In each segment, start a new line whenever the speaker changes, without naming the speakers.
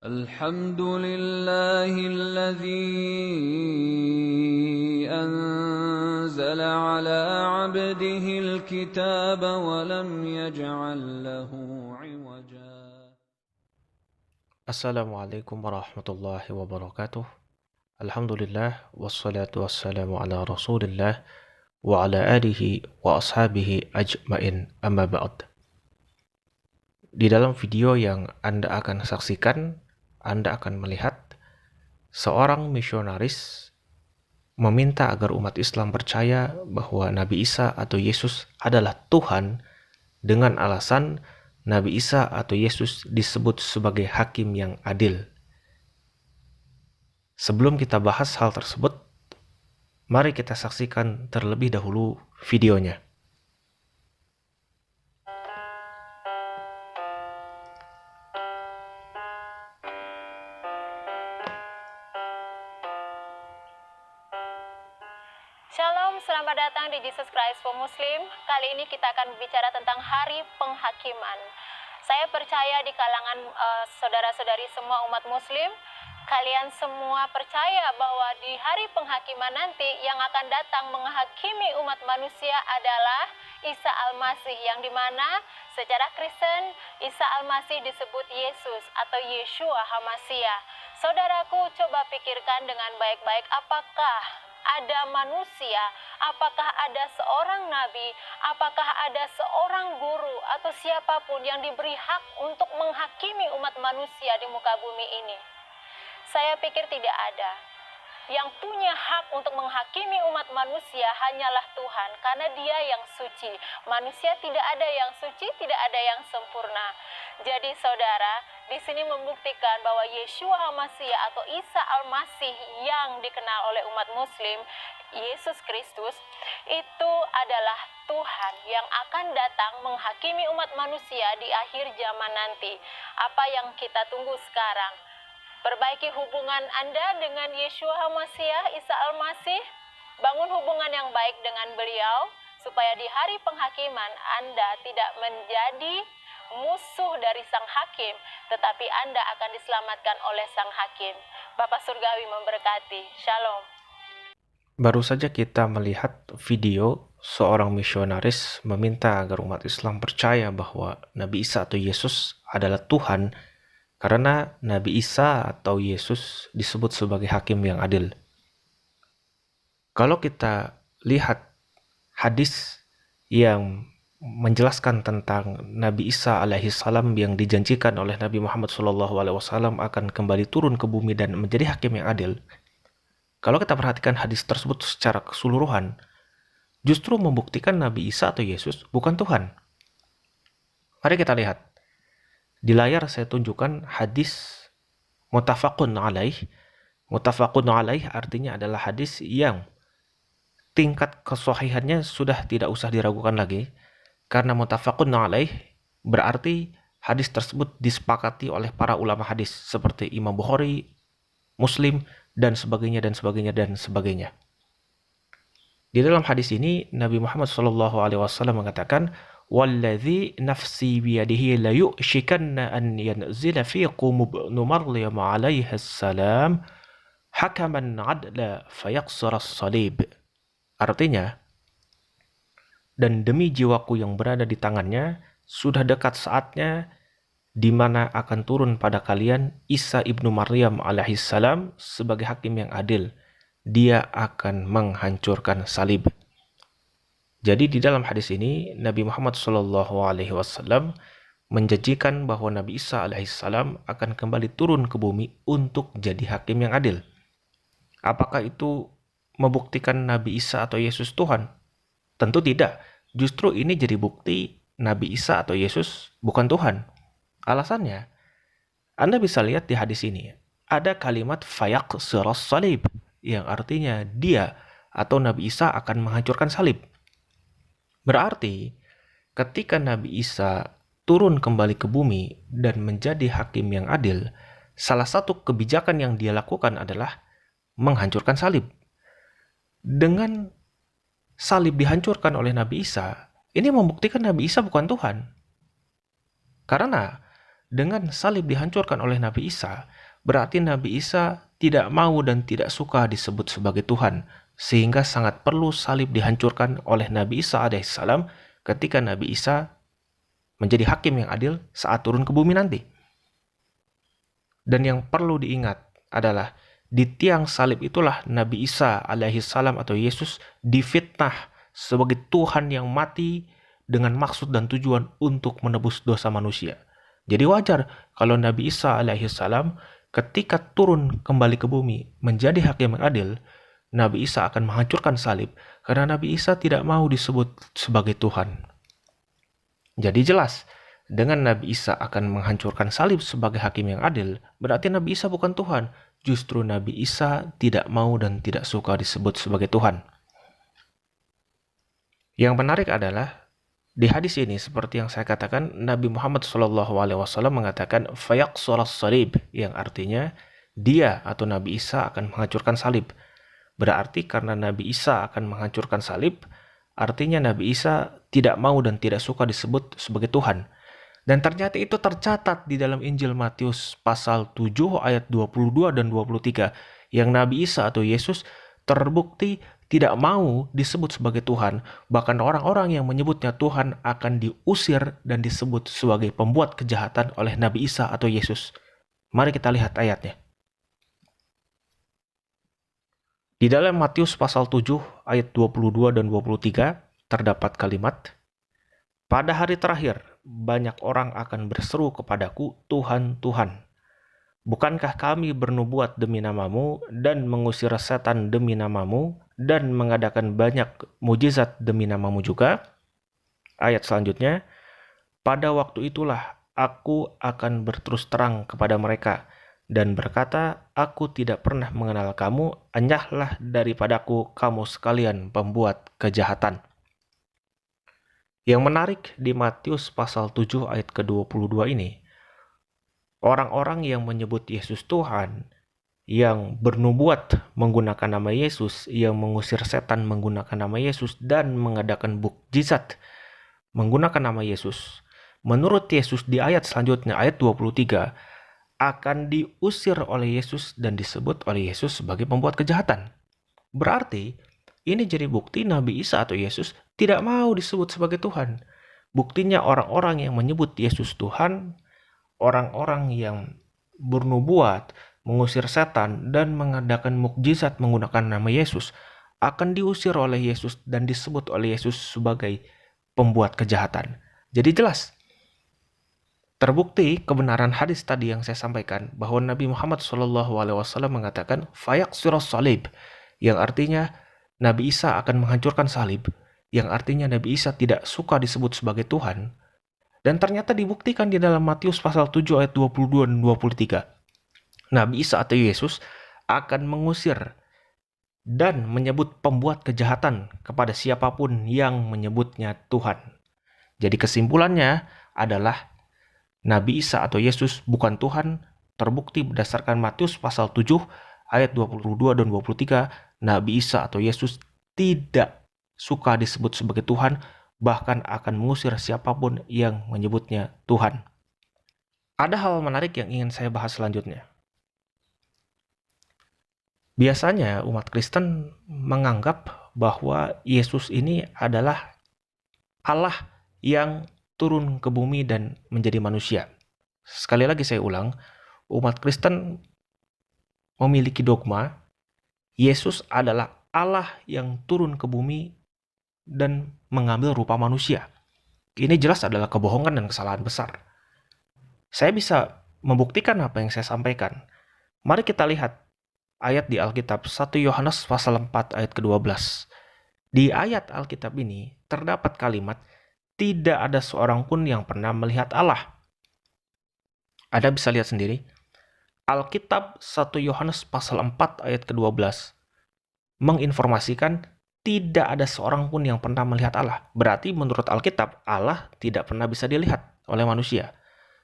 الحمد لله الذي أنزل على عبده الكتاب ولم يجعل له عوجا.
Assalamualaikum warahmatullahi wabarakatuh. Alhamdulillah wassalatu wassalamu ala Rasulillah wa ala alihi wa ashabihi ajmain, amma ba'd. Di dalam video yang Anda akan saksikan, Anda akan melihat seorang misionaris meminta agar umat Islam percaya bahwa Nabi Isa atau Yesus adalah Tuhan dengan alasan Nabi Isa atau Yesus disebut sebagai hakim yang adil. Sebelum kita bahas hal tersebut, mari kita saksikan terlebih dahulu videonya.
Shalom, selamat datang di Jesus Christ for Muslim. Kali ini kita akan berbicara tentang hari penghakiman. Saya percaya di kalangan saudara-saudari semua umat muslim, kalian semua percaya bahwa di hari penghakiman nanti yang akan datang menghakimi umat manusia adalah Isa Al-Masih, yang dimana secara Kristen Isa Al-Masih disebut Yesus atau Yeshua HaMasiah. Saudaraku, coba pikirkan dengan baik-baik, apakah ada manusia, apakah ada seorang nabi, apakah ada seorang guru atau siapapun yang diberi hak untuk menghakimi umat manusia di muka bumi ini? Saya pikir tidak ada. Yang punya hak untuk menghakimi umat manusia hanyalah Tuhan, karena Dia yang suci. Manusia tidak ada yang suci, tidak ada yang sempurna. Jadi saudara, di sini membuktikan bahwa Yeshua HaMasiah atau Isa Al-Masih yang dikenal oleh umat muslim, Yesus Kristus, itu adalah Tuhan yang akan datang menghakimi umat manusia di akhir zaman nanti. Apa yang kita tunggu sekarang? Perbaiki hubungan Anda dengan Yeshua HaMasiah, Isa Al-Masih. Bangun hubungan yang baik dengan beliau, supaya di hari penghakiman Anda tidak menjadi musuh dari sang hakim, tetapi Anda akan diselamatkan oleh sang hakim. Bapa Surgawi memberkati. Shalom.
Baru saja kita melihat video seorang misionaris meminta agar umat Islam percaya bahwa Nabi Isa atau Yesus adalah Tuhan, karena Nabi Isa atau Yesus disebut sebagai hakim yang adil. Kalau kita lihat hadis yang menjelaskan tentang Nabi Isa alaihi salam yang dijanjikan oleh Nabi Muhammad SAW akan kembali turun ke bumi dan menjadi hakim yang adil. Kalau kita perhatikan hadis tersebut secara keseluruhan, justru membuktikan Nabi Isa atau Yesus bukan Tuhan. Mari kita lihat. Di layar saya tunjukkan hadis muttafaqun alaih. Muttafaqun alaih artinya adalah hadis yang tingkat kesahihannya sudah tidak usah diragukan lagi. Karena muttafaqun alaih berarti hadis tersebut disepakati oleh para ulama hadis seperti Imam Bukhari, Muslim, dan sebagainya, dan sebagainya, dan sebagainya. Di dalam hadis ini, Nabi Muhammad SAW mengatakan, وَالَّذِي نَفْسِي بِيَدِهِ لَيُؤْشِكَنَّ أَنْ يَنْزِلَ فِيكُمُ ابْنُ مَرْيَمَ عَلَيْهِ السَّلَامِ حَكَمًا عَدْلًا فَيَقْصِرَ الصَّلِيبِ. Artinya, dan demi jiwaku yang berada di tangannya, sudah dekat saatnya di mana akan turun pada kalian Isa ibnu Maryam alaihissalam sebagai hakim yang adil. Dia akan menghancurkan salib. Jadi di dalam hadis ini Nabi Muhammad SAW menjanjikan bahwa Nabi Isa alaihissalam akan kembali turun ke bumi untuk jadi hakim yang adil. Apakah itu membuktikan Nabi Isa atau Yesus Tuhan? Tentu tidak. Justru ini jadi bukti Nabi Isa atau Yesus bukan Tuhan. Alasannya, Anda bisa lihat di hadis ini, ada kalimat fayaqsiras salib, yang artinya dia atau Nabi Isa akan menghancurkan salib. Berarti, ketika Nabi Isa turun kembali ke bumi dan menjadi hakim yang adil, salah satu kebijakan yang dia lakukan adalah menghancurkan salib. Dengan salib dihancurkan oleh Nabi Isa, ini membuktikan Nabi Isa bukan Tuhan. Karena dengan salib dihancurkan oleh Nabi Isa, berarti Nabi Isa tidak mau dan tidak suka disebut sebagai Tuhan, sehingga sangat perlu salib dihancurkan oleh Nabi Isa alaihissalam ketika Nabi Isa menjadi hakim yang adil saat turun ke bumi nanti. Dan yang perlu diingat adalah di tiang salib itulah Nabi Isa alaihissalam atau Yesus difitnah sebagai Tuhan yang mati dengan maksud dan tujuan untuk menebus dosa manusia. Jadi wajar kalau Nabi Isa alaihissalam ketika turun kembali ke bumi menjadi hakim yang adil, Nabi Isa akan menghancurkan salib karena Nabi Isa tidak mau disebut sebagai Tuhan. Jadi jelas, dengan Nabi Isa akan menghancurkan salib sebagai hakim yang adil, berarti Nabi Isa bukan Tuhan. Justru Nabi Isa tidak mau dan tidak suka disebut sebagai Tuhan. Yang menarik adalah, di hadis ini seperti yang saya katakan, Nabi Muhammad SAW mengatakan fayaqsuras salib, yang artinya dia atau Nabi Isa akan menghancurkan salib. Berarti karena Nabi Isa akan menghancurkan salib, artinya Nabi Isa tidak mau dan tidak suka disebut sebagai Tuhan. Dan ternyata itu tercatat di dalam Injil Matius pasal 7 ayat 22 dan 23, yang Nabi Isa atau Yesus terbukti tidak mau disebut sebagai Tuhan. Bahkan orang-orang yang menyebutnya Tuhan akan diusir dan disebut sebagai pembuat kejahatan oleh Nabi Isa atau Yesus. Mari kita lihat ayatnya. Di dalam Matius pasal 7 ayat 22 dan 23 terdapat kalimat, "Pada hari terakhir banyak orang akan berseru kepadaku, Tuhan, Tuhan. Bukankah kami bernubuat demi namamu dan mengusir setan demi namamu dan mengadakan banyak mujizat demi namamu juga?" Ayat selanjutnya, "Pada waktu itulah aku akan berterus terang kepada mereka dan berkata, aku tidak pernah mengenal kamu, enyahlah daripadaku kamu sekalian pembuat kejahatan." Yang menarik di Matius pasal 7 ayat ke-22 ini, orang-orang yang menyebut Yesus Tuhan, yang bernubuat menggunakan nama Yesus, yang mengusir setan menggunakan nama Yesus, dan mengadakan mukjizat menggunakan nama Yesus, menurut Yesus di ayat selanjutnya, ayat 23, akan diusir oleh Yesus dan disebut oleh Yesus sebagai pembuat kejahatan. Berarti, ini jadi bukti Nabi Isa atau Yesus tidak mau disebut sebagai Tuhan. Buktinya orang-orang yang menyebut Yesus Tuhan, orang-orang yang bernubuat, mengusir setan, dan mengadakan mukjizat menggunakan nama Yesus akan diusir oleh Yesus dan disebut oleh Yesus sebagai pembuat kejahatan. Jadi jelas, terbukti kebenaran hadis tadi yang saya sampaikan bahwa Nabi Muhammad SAW mengatakan fayaqsuras salib, yang artinya Nabi Isa akan menghancurkan salib, yang artinya Nabi Isa tidak suka disebut sebagai Tuhan. Dan ternyata dibuktikan di dalam Matius pasal 7 ayat 22 dan 23. Nabi Isa atau Yesus akan mengusir dan menyebut pembuat kejahatan kepada siapapun yang menyebutnya Tuhan. Jadi kesimpulannya adalah Nabi Isa atau Yesus bukan Tuhan, terbukti berdasarkan Matius pasal 7 ayat 22 dan 23, Nabi Isa atau Yesus tidak suka disebut sebagai Tuhan, bahkan akan mengusir siapapun yang menyebutnya Tuhan. Ada hal menarik yang ingin saya bahas selanjutnya. Biasanya umat Kristen menganggap bahwa Yesus ini adalah Allah yang turun ke bumi dan menjadi manusia. Sekali lagi saya ulang, umat Kristen memiliki dogma Yesus adalah Allah yang turun ke bumi dan mengambil rupa manusia. Ini jelas adalah kebohongan dan kesalahan besar. Saya bisa membuktikan apa yang saya sampaikan. Mari kita lihat ayat di Alkitab 1 Yohanes pasal 4 ayat ke-12. Di ayat Alkitab ini terdapat kalimat, tidak ada seorang pun yang pernah melihat Allah. Anda bisa lihat sendiri. Alkitab 1 Yohanes pasal 4 ayat ke-12 menginformasikan tidak ada seorang pun yang pernah melihat Allah. Berarti menurut Alkitab, Allah tidak pernah bisa dilihat oleh manusia.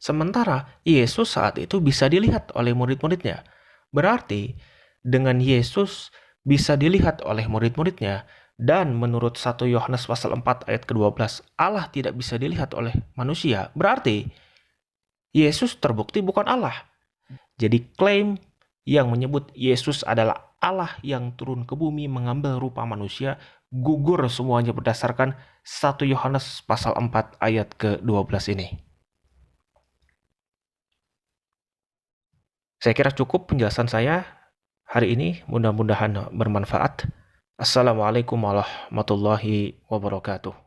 Sementara Yesus saat itu bisa dilihat oleh murid-muridnya. Berarti dengan Yesus bisa dilihat oleh murid-muridnya, dan menurut 1 Yohanes pasal 4 ayat ke-12, Allah tidak bisa dilihat oleh manusia. Berarti Yesus terbukti bukan Allah. Jadi klaim yang menyebut Yesus adalah Allah yang turun ke bumi mengambil rupa manusia gugur semuanya berdasarkan 1 Yohanes pasal 4 ayat ke-12 ini. Saya kira cukup penjelasan saya hari ini, mudah-mudahan bermanfaat. Assalamualaikum warahmatullahi wabarakatuh.